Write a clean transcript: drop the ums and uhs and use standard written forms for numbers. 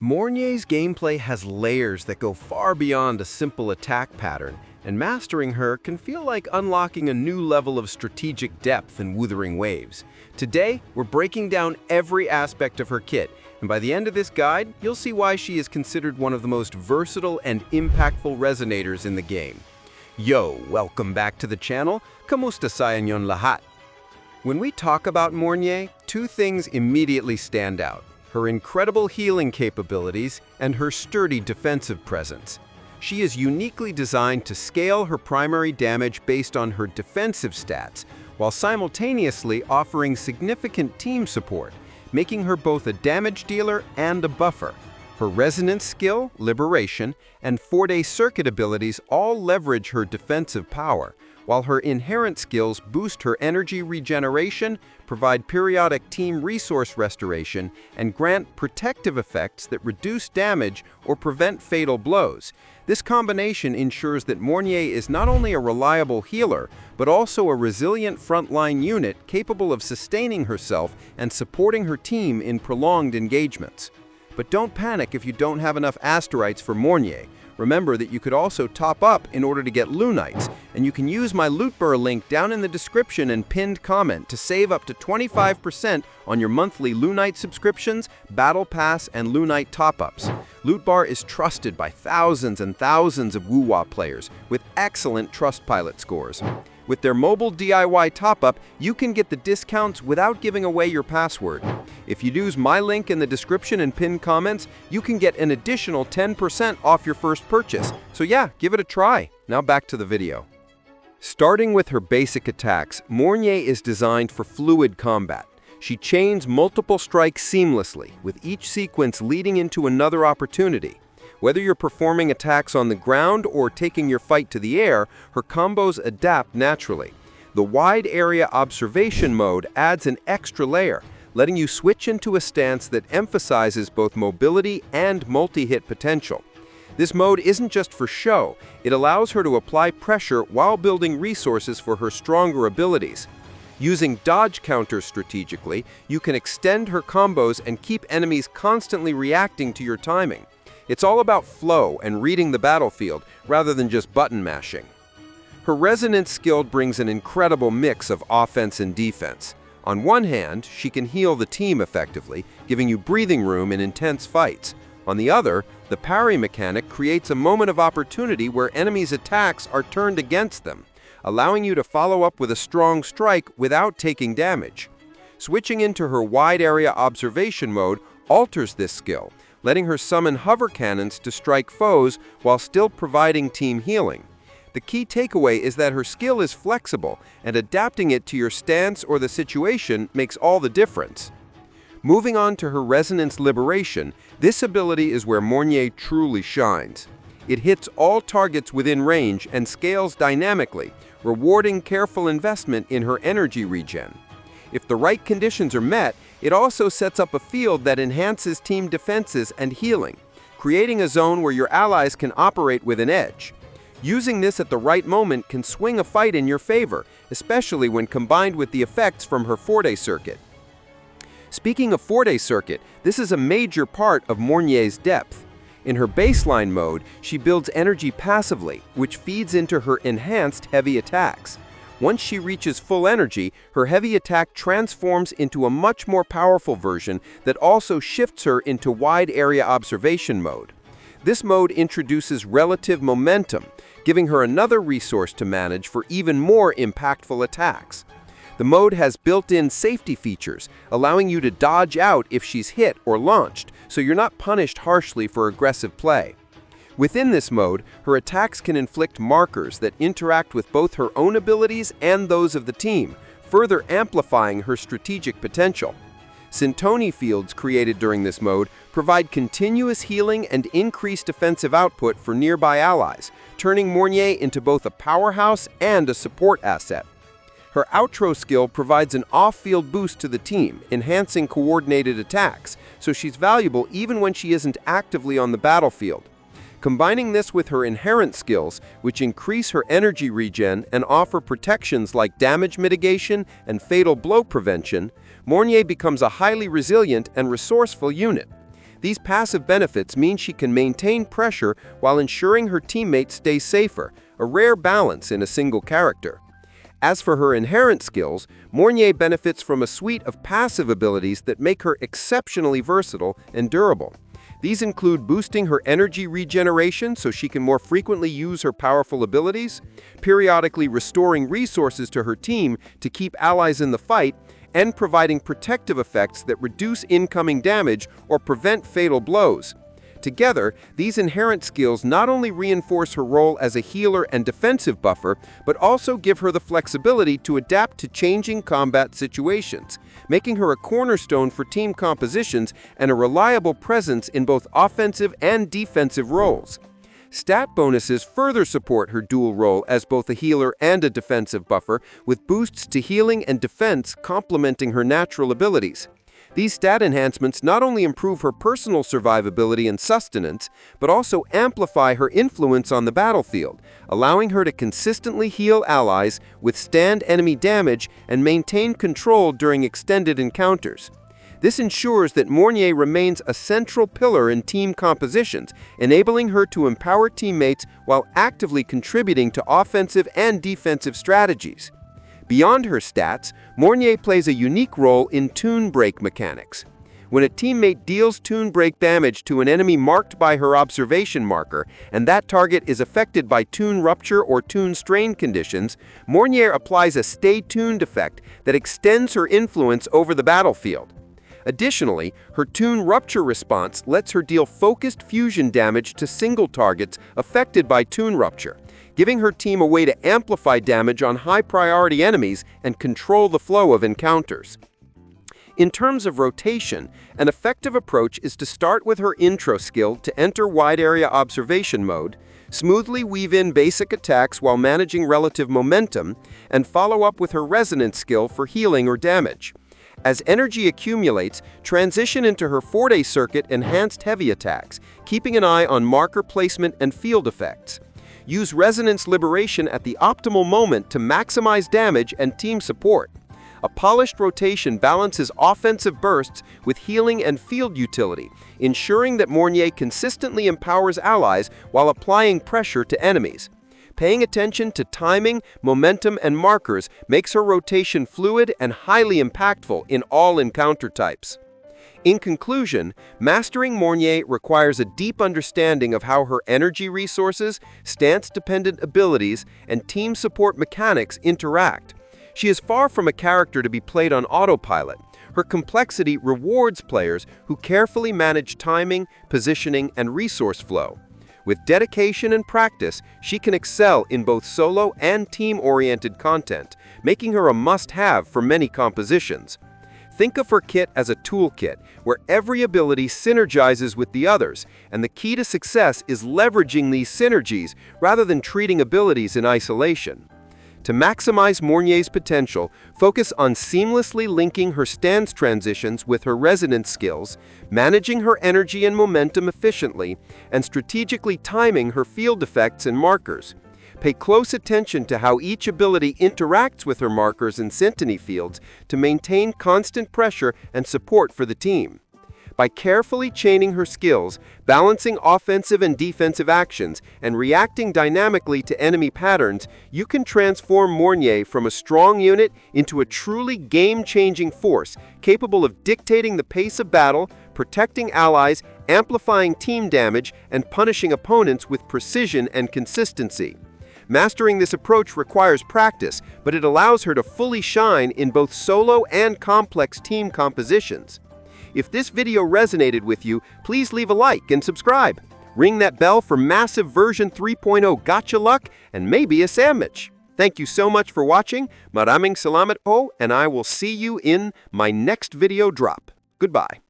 Mornye's gameplay has layers that go far beyond a simple attack pattern, and mastering her can feel like unlocking a new level of strategic depth in Wuthering Waves. Today, we're breaking down every aspect of her kit, and by the end of this guide, you'll see why she is considered one of the most versatile and impactful Resonators in the game. Yo, welcome back to the channel. Kamusta sa inyong lahat? When we talk about Mornye, two things immediately stand out: her incredible healing capabilities and her sturdy defensive presence. She is uniquely designed to scale her primary damage based on her defensive stats, while simultaneously offering significant team support, making her both a damage dealer and a buffer. Her resonance skill, liberation, and Forte Circuit abilities all leverage her defensive power, while her inherent skills boost her energy regeneration, provide periodic team resource restoration, and grant protective effects that reduce damage or prevent fatal blows. This combination ensures that Mornye is not only a reliable healer, but also a resilient frontline unit capable of sustaining herself and supporting her team in prolonged engagements. But don't panic if you don't have enough Asterites for Mornye. Remember that you could also top up in order to get Lunites, and you can use my Lootbar link down in the description and pinned comment to save up to 25% on your monthly Lunite subscriptions, Battle Pass, and Lunite top-ups. Lootbar is trusted by thousands and thousands of WoWa players with excellent Trustpilot scores. With their mobile DIY top-up, you can get the discounts without giving away your password. If you use my link in the description and pinned comments, you can get an additional 10% off your first purchase. So yeah, give it a try. Now back to the video. Starting with her basic attacks, Mornye is designed for fluid combat. She chains multiple strikes seamlessly, with each sequence leading into another opportunity. Whether you're performing attacks on the ground or taking your fight to the air, her combos adapt naturally. The wide area observation mode adds an extra layer, letting you switch into a stance that emphasizes both mobility and multi-hit potential. This mode isn't just for show, it allows her to apply pressure while building resources for her stronger abilities. Using dodge counters strategically, you can extend her combos and keep enemies constantly reacting to your timing. It's all about flow and reading the battlefield, rather than just button mashing. Her resonance skill brings an incredible mix of offense and defense. On one hand, she can heal the team effectively, giving you breathing room in intense fights. On the other, the parry mechanic creates a moment of opportunity where enemies' attacks are turned against them, allowing you to follow up with a strong strike without taking damage. Switching into her wide area observation mode alters this skill, letting her summon hover cannons to strike foes while still providing team healing. The key takeaway is that her skill is flexible, and adapting it to your stance or the situation makes all the difference. Moving on to her resonance liberation, this ability is where Mornye truly shines. It hits all targets within range and scales dynamically, rewarding careful investment in her energy regen. If the right conditions are met, it also sets up a field that enhances team defenses and healing, creating a zone where your allies can operate with an edge. Using this at the right moment can swing a fight in your favor, especially when combined with the effects from her Forte Circuit. Speaking of Forte Circuit, this is a major part of Mornye's depth. In her baseline mode, she builds energy passively, which feeds into her enhanced heavy attacks. Once she reaches full energy, her heavy attack transforms into a much more powerful version that also shifts her into wide area observation mode. This mode introduces relative momentum, giving her another resource to manage for even more impactful attacks. The mode has built-in safety features, allowing you to dodge out if she's hit or launched, so you're not punished harshly for aggressive play. Within this mode, her attacks can inflict markers that interact with both her own abilities and those of the team, further amplifying her strategic potential. Syntoni fields created during this mode provide continuous healing and increased defensive output for nearby allies, turning Mornye into both a powerhouse and a support asset. Her outro skill provides an off-field boost to the team, enhancing coordinated attacks, so she's valuable even when she isn't actively on the battlefield. Combining this with her inherent skills, which increase her energy regen and offer protections like damage mitigation and fatal blow prevention, Mornye becomes a highly resilient and resourceful unit. These passive benefits mean she can maintain pressure while ensuring her teammates stay safer, a rare balance in a single character. As for her inherent skills, Mornye benefits from a suite of passive abilities that make her exceptionally versatile and durable. These include boosting her energy regeneration so she can more frequently use her powerful abilities, periodically restoring resources to her team to keep allies in the fight, and providing protective effects that reduce incoming damage or prevent fatal blows. Together, these inherent skills not only reinforce her role as a healer and defensive buffer, but also give her the flexibility to adapt to changing combat situations, making her a cornerstone for team compositions and a reliable presence in both offensive and defensive roles. Stat bonuses further support her dual role as both a healer and a defensive buffer, with boosts to healing and defense complementing her natural abilities. These stat enhancements not only improve her personal survivability and sustenance, but also amplify her influence on the battlefield, allowing her to consistently heal allies, withstand enemy damage, and maintain control during extended encounters. This ensures that Mornye remains a central pillar in team compositions, enabling her to empower teammates while actively contributing to offensive and defensive strategies. Beyond her stats, Mornye plays a unique role in tune break mechanics. When a teammate deals tune break damage to an enemy marked by her observation marker, and that target is affected by tune rupture or tune strain conditions, Mornye applies a stay tuned effect that extends her influence over the battlefield. Additionally, her tune rupture response lets her deal focused fusion damage to single targets affected by tune rupture, giving her team a way to amplify damage on high-priority enemies and control the flow of encounters. In terms of rotation, an effective approach is to start with her intro skill to enter wide-area observation mode, smoothly weave in basic attacks while managing relative momentum, and follow up with her resonance skill for healing or damage. As energy accumulates, transition into her Forte Circuit enhanced heavy attacks, keeping an eye on marker placement and field effects. Use Resonance Liberation at the optimal moment to maximize damage and team support. A polished rotation balances offensive bursts with healing and field utility, ensuring that Mornye consistently empowers allies while applying pressure to enemies. Paying attention to timing, momentum, and markers makes her rotation fluid and highly impactful in all encounter types. In conclusion, mastering Mornye requires a deep understanding of how her energy resources, stance-dependent abilities, and team support mechanics interact. She is far from a character to be played on autopilot. Her complexity rewards players who carefully manage timing, positioning, and resource flow. With dedication and practice, she can excel in both solo and team-oriented content, making her a must-have for many compositions. Think of her kit as a toolkit, where every ability synergizes with the others, and the key to success is leveraging these synergies rather than treating abilities in isolation. To maximize Mornye's potential, focus on seamlessly linking her stance transitions with her resonance skills, managing her energy and momentum efficiently, and strategically timing her field effects and markers. Pay close attention to how each ability interacts with her markers and syntony fields to maintain constant pressure and support for the team. By carefully chaining her skills, balancing offensive and defensive actions, and reacting dynamically to enemy patterns, you can transform Mornye from a strong unit into a truly game-changing force, capable of dictating the pace of battle, protecting allies, amplifying team damage, and punishing opponents with precision and consistency. Mastering this approach requires practice, but it allows her to fully shine in both solo and complex team compositions. If this video resonated with you, please leave a like and subscribe. Ring that bell for massive version 3.0 gotcha luck and maybe a sandwich. Thank you so much for watching. Maraming salamat po, and I will see you in my next video drop. Goodbye.